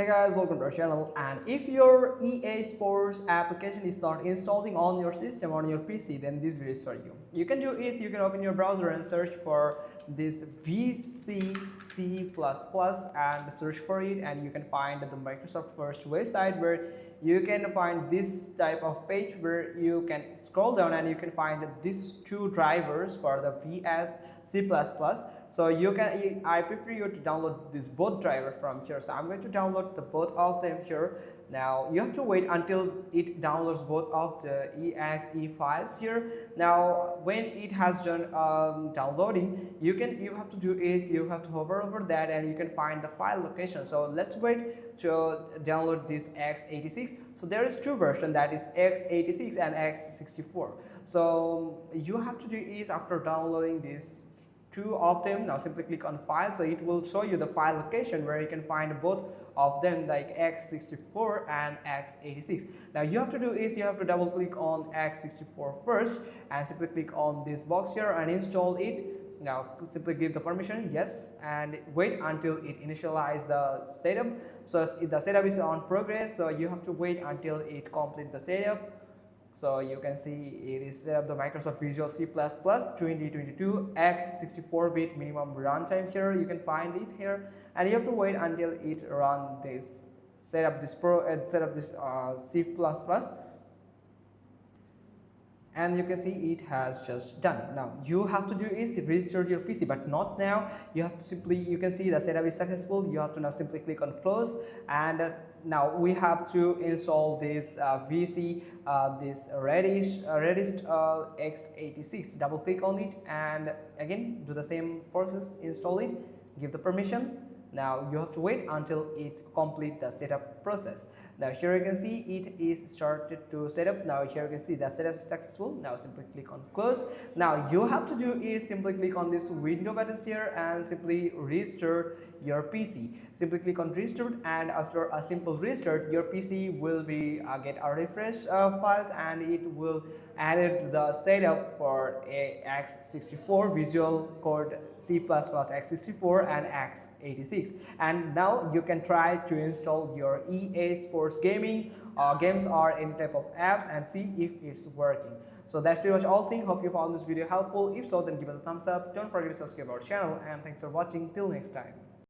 Hey guys, welcome to our channel. And if your EA Sports application is not installing on your system, on your PC, then this video is for you. You can do is you can open your browser and search for this VCC++ and search for it, and you can find the Microsoft First website where you can find this type of page where you can scroll down and you can find these two drivers for the VSC++. So you can, I prefer you to download this both driver from here. So I'm going to download the both of them here. Now you have to wait until it downloads both of the exe files here. Now when it has done downloading, you have to do is you have to hover over that and you can find the file location. So let's wait to download this x86. So there is two versions, that is x86 and x64. So you have to do is after downloading this two of them, now simply click on file, so it will show you the file location where you can find both of them, like x64 and x86. Now you have to do is you have to double click on x64 first and simply click on this box here and install it. Now simply give the permission yes and wait until it initialize the setup. So the setup is on progress, so you have to wait until it complete the setup. So you can see it is set up the Microsoft Visual C++ 2022 x64-bit minimum runtime here. You can find it here, and you have to wait until it run this set up this C++. And you can see it has just done. Now you have to do is register your PC, but not now. You have to simply, you can see the setup is successful. You have to now simply click on close, and now we have to install this VC, this Redis x86. Double click on it and again do the same process, install it, give the permission. Now you have to wait until it complete the setup process. Now here you can see it is started to set up. Now here you can see the setup is successful. Now simply click on close. Now you have to do is simply click on this window buttons here and simply restart your PC. Simply click on restart, and after a simple restart your PC will be get a refresh files, and it will added the setup for a x64 Visual Code C++ x64 and x86. And now you can try to install your EA Sports gaming games or any type of apps and see if it's working. So that's pretty much all thing. Hope you found this video helpful. If so, then give us a thumbs up. Don't forget to subscribe our channel, and thanks for watching. Till next time.